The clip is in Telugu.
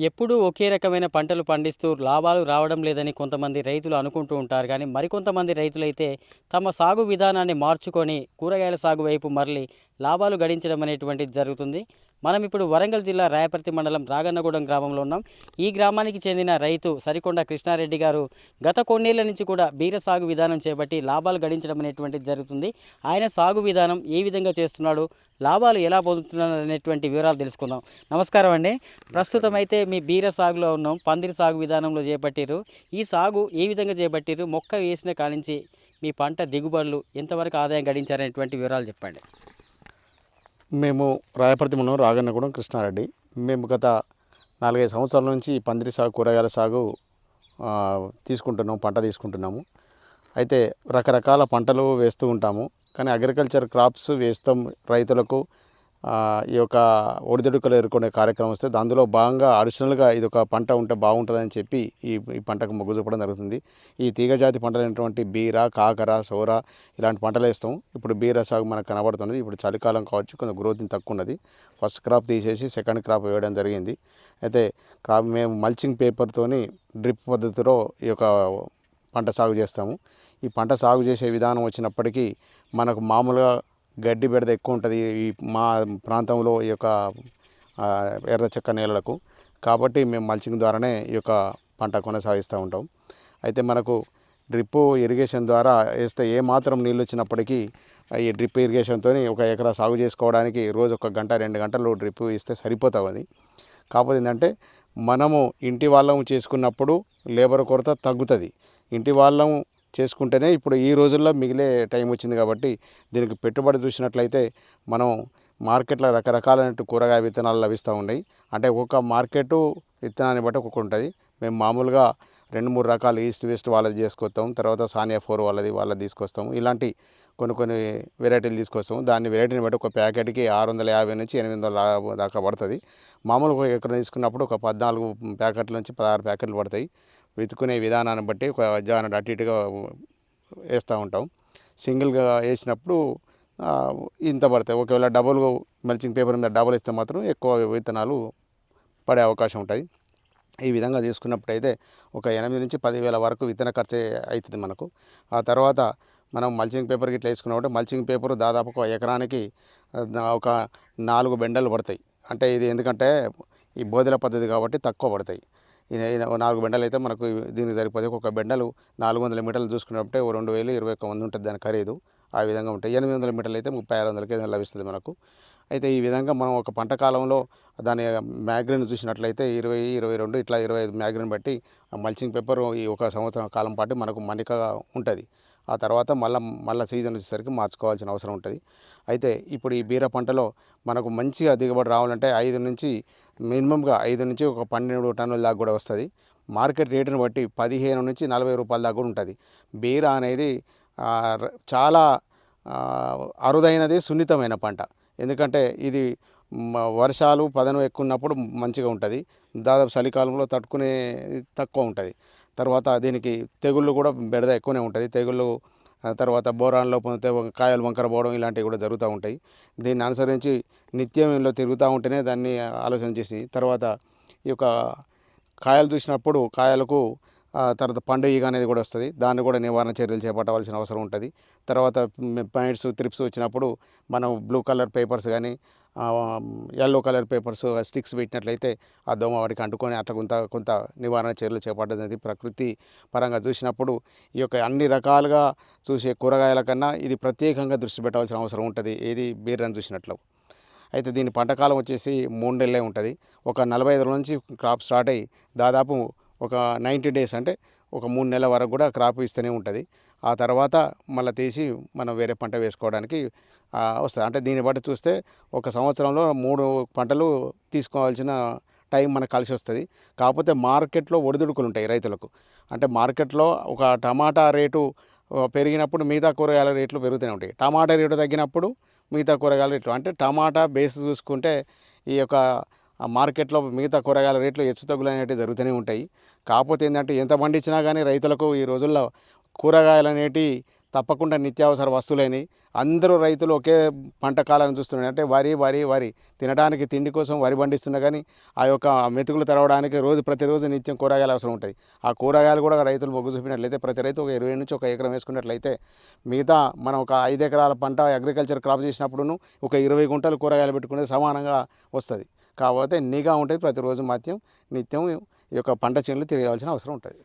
ఎప్పుడూ ఒకే రకమైన పంటలు పండిస్తూ లాభాలు రావడం లేదని కొంతమంది రైతులు అనుకుంటూ ఉంటారు. కానీ మరికొంతమంది రైతులైతే తమ సాగు విధానాన్ని మార్చుకొని కూరగాయల సాగు వైపు మరలి లాభాలు గడించడం అనేటువంటిది జరుగుతుంది. మనం ఇప్పుడు వరంగల్ జిల్లా రాయపర్తి మండలం రాగన్నగూడెం గ్రామంలో ఉన్నాం. ఈ గ్రామానికి చెందిన రైతు సరికొండ కృష్ణారెడ్డి గారు గత కొన్నేళ్ల నుంచి కూడా బీర సాగు విధానం చేపట్టి లాభాలు గడించడం అనేటువంటిది జరుగుతుంది. ఆయన సాగు విధానం ఏ విధంగా చేస్తున్నాడు, లాభాలు ఎలా పొందుతున్నారు అనేటువంటి వివరాలు తెలుసుకుందాం. నమస్కారం అండి. ప్రస్తుతం అయితే మీ బీర సాగులో ఉన్నాం. పందిరి సాగు విధానంలో చేపట్టిర్రు. ఈ సాగు ఏ విధంగా చేపట్టిర్రు, మొక్క వేసిన కానించి మీ పంట దిగుబడులు ఎంతవరకు ఆదాయం గడించారనేటువంటి వివరాలు చెప్పండి. మేము రాయపర్తి మండలం రాగన్నగూడెం కృష్ణారెడ్డి. మేము గత 4-5 సంవత్సరాల నుంచి ఈ పందిరి సాగు, కూరగాయల సాగు పంట తీసుకుంటున్నాము. అయితే రకరకాల పంటలు వేస్తూ ఉంటాము. కానీ అగ్రికల్చర్ క్రాప్స్ వేస్తాం. రైతులకు ఈ యొక్క ఒడిదుడుకులు ఎదుర్కొనే కార్యక్రమం వస్తే అందులో భాగంగా అడిషనల్గా ఇది ఒక పంట ఉంటే బాగుంటుందని చెప్పి ఈ పంటకు మొగ్గు చూపడం జరుగుతుంది. ఈ తీగజాతి పంటలైనటువంటి బీర, కాకర, సోర ఇలాంటి పంటలు వేస్తాం. ఇప్పుడు బీర సాగు మనకు కనబడుతున్నది. ఇప్పుడు చలికాలం కావచ్చు, కొంచెం గ్రోతింగ్ తక్కువ ఉన్నది. ఫస్ట్ క్రాప్ తీసేసి సెకండ్ క్రాప్ వేయడం జరిగింది. అయితే మేము మల్చింగ్ పేపర్తోని డ్రిప్ పద్ధతిలో ఈ యొక్క పంట సాగు చేస్తాము. ఈ పంట సాగు చేసే విధానం వచ్చినప్పటికీ మనకు మామూలుగా గడ్డి బెడద ఎక్కువ ఉంటుంది ఈ మా ప్రాంతంలో ఈ యొక్క ఎర్ర చెక్క నేలలకు. కాబట్టి మేము మల్చింగ్ ద్వారానే ఈ యొక్క పంట కొనసాగిస్తూ ఉంటాం. అయితే మనకు డ్రిప్ ఇరిగేషన్ ద్వారా వేస్తే ఏమాత్రం నీళ్ళు వచ్చినప్పటికీ ఈ డ్రిప్ ఇరిగేషన్తో ఒక ఎకరా సాగు చేసుకోవడానికి రోజు 1 గంట 2 గంటలు డ్రిప్ ఇస్తే సరిపోతుంది. కాకపోతే ఏంటంటే మనము ఇంటి వాళ్ళము చేసుకున్నప్పుడు లేబర్ కొరత తగ్గుతుంది. ఇంటి వాళ్ళము చేసుకుంటేనే ఇప్పుడు ఈ రోజుల్లో మిగిలే టైం వచ్చింది. కాబట్టి దీనికి పెట్టుబడి చూసినట్లయితే మనం మార్కెట్లో రకరకాలైన కూరగాయ విత్తనాలు లభిస్తూ ఉన్నాయి. అంటే ఒక్కొక్క మార్కెట్ విత్తనాన్ని బట్టి ఒక్కొక్క ఉంటుంది. మేము మామూలుగా 2-3 రకాలు ఈస్ట్ వెస్ట్ వాళ్ళది చేసుకొస్తాం. తర్వాత సానియా 4 వాళ్ళది తీసుకొస్తాము. ఇలాంటి కొన్ని వెరైటీలు తీసుకొస్తాము. దాన్ని వెరైటీని బట్టి ఒక ప్యాకెట్కి 650 నుంచి 800 దాకా పడుతుంది. మామూలుగా ఎక్కడ తీసుకున్నప్పుడు ఒక 14 ప్యాకెట్ల నుంచి 16 ప్యాకెట్లు పడతాయి. వెతుకునే విధానాన్ని బట్టి ఒక జాన అటు ఇటుగా వేస్తూ ఉంటాం. సింగిల్గా వేసినప్పుడు ఇంత పడతాయి. ఒకవేళ డబుల్ మల్చింగ్ పేపర్ మీద డబుల్ ఇస్తే మాత్రం ఎక్కువ విత్తనాలు పడే అవకాశం ఉంటుంది. ఈ విధంగా చేసుకున్నప్పుడైతే ఒక 8 నుంచి 10,000 వరకు విత్తన ఖర్చు అవుతుంది మనకు. ఆ తర్వాత మనం మల్చింగ్ పేపర్కి ఇట్లా వేసుకున్నప్పుడు మల్చింగ్ పేపర్ దాదాపు ఒక ఎకరానికి ఒక 4 బెండలు పడతాయి. అంటే ఇది ఎందుకంటే ఈ బోదెల పద్ధతి కాబట్టి తక్కువ పడతాయి. 4 బెండలు అయితే మనకు దీనికి సరిపోతాయి. ఒక బెండలు 400 మీటర్లు చూసుకున్నప్పుడే 2,021 ఉంటుంది దాని ఖరీదు. ఆ విధంగా ఉంటాయి. 800 మీటర్లు అయితే 3600కే లభిస్తుంది మనకు. అయితే ఈ విధంగా మనం ఒక పంట కాలంలో దాని మ్యాగ్రిన్ చూసినట్లయితే 20, 22 ఇట్లా 25 మ్యాగ్రిన్ బట్టి మల్చింగ్ పేపర్ ఈ 1 సంవత్సరం కాలం పాటు మనకు మన్నికగా ఉంటుంది. ఆ తర్వాత మళ్ళీ సీజన్ వచ్చేసరికి మార్చుకోవాల్సిన అవసరం ఉంటుంది. అయితే ఇప్పుడు ఈ బీర పంటలో మనకు మంచిగా దిగుబడి రావాలంటే 5 నుంచి మినిమంగా 5 నుంచి ఒక 12 టన్నుల దాకా కూడా వస్తుంది. మార్కెట్ రేటును బట్టి 15 నుంచి 40 రూపాయల దాకా కూడా ఉంటుంది. బీర అనేది చాలా అరుదైనది, సున్నితమైన పంట. ఎందుకంటే ఇది వర్షాలు పదనం ఎక్కువ ఉన్నప్పుడు మంచిగా ఉంటుంది. దాదాపు చలికాలంలో తట్టుకునే తక్కువ ఉంటుంది. తర్వాత దీనికి తెగుళ్ళు కూడా బెడద ఎక్కువనే ఉంటుంది. తెగుళ్ళు తర్వాత బోరాన్లో పొందితే కాయలు వంకర పోవడం ఇలాంటివి కూడా జరుగుతూ ఉంటాయి. దీన్ని అనుసరించి నిత్యం ఇంట్లో తిరుగుతూ ఉంటేనే దాన్ని ఆలోచన చేసి తర్వాత ఈ యొక్క కాయలు చూసినప్పుడు కాయలకు తర్వాత పండు ఈగ అనేది కూడా వస్తుంది. దాన్ని కూడా నివారణ చర్యలు చేపట్టవలసిన అవసరం ఉంటుంది. తర్వాత పాయింట్స్ త్రిప్స్ వచ్చినప్పుడు మనం బ్లూ కలర్ పేపర్స్ కానీ ఎల్లో కలర్ పేపర్స్ స్టిక్స్ పెట్టినట్లయితే ఆ దోమ వాటికి అంటుకొని అట్లా కొంత నివారణ చర్యలు చేపట్టేది. ప్రకృతి పరంగా చూసినప్పుడు ఈ యొక్క అన్ని రకాలుగా చూసే కూరగాయల కన్నా ఇది ప్రత్యేకంగా దృష్టి పెట్టవలసిన అవసరం ఉంటుంది. ఏది బీరని చూసినట్లు. అయితే దీని పంటకాలం వచ్చేసి 3 నెలలే ఉంటుంది. ఒక 45 రోజుల నుంచి క్రాప్ స్టార్ట్ అయ్యి దాదాపు ఒక 90 డేస్ అంటే ఒక 3 నెలల వరకు కూడా క్రాప్ ఇస్తూనే ఉంటుంది. ఆ తర్వాత మళ్ళీ తీసి మనం వేరే పంట వేసుకోవడానికి వస్తుంది. అంటే దీన్ని బట్టి చూస్తే ఒక సంవత్సరంలో 3 పంటలు తీసుకోవాల్సిన టైం మనకు కలిసి వస్తుంది. కాకపోతే మార్కెట్లో ఒడిదుడుకులు ఉంటాయి రైతులకు. అంటే మార్కెట్లో ఒక టమాటా రేటు పెరిగినప్పుడు మిగతా కూరగాయల రేట్లు పెరుగుతూనే ఉంటాయి. టమాటా రేటు తగ్గినప్పుడు మిగతా కూరగాయల రేట్లు, అంటే టమాటా బేస్ చూసుకుంటే ఈ యొక్క మార్కెట్లో మిగతా కూరగాయల రేట్లు హెచ్చుతగ్గులు అనేవి జరుగుతూనే ఉంటాయి. కాకపోతే ఏంటంటే ఎంత పండించినా కానీ రైతులకు ఈ రోజుల్లో కూరగాయలు అనేటివి తప్పకుండా నిత్యావసర వస్తువులని అందరూ రైతులు ఒకే పంట కాలాన్ని చూస్తున్నారు. అంటే వరి తినడానికి తిండి కోసం వరి పండిస్తున్నా కానీ ఆ యొక్క మెతుకులు తరవడానికి ప్రతిరోజు నిత్యం కూరగాయలు అవసరం ఉంటుంది. ఆ కూరగాయలు కూడా రైతులు మొగ్గు చూపినట్లయితే ప్రతి రైతు ఒక 20 నుంచి 1 ఎకరం వేసుకున్నట్లయితే మిగతా మనం ఒక 5 ఎకరాల పంట అగ్రికల్చర్ క్రాప్ చేసినప్పుడును ఒక 20 గుంటలు కూరగాయలు పెట్టుకునేది సమానంగా వస్తుంది. కాకపోతే నిఘా ఉంటుంది. ప్రతిరోజు నిత్యం ఈ యొక్క పంట చేనులు తిరగాల్సిన అవసరం ఉంటుంది.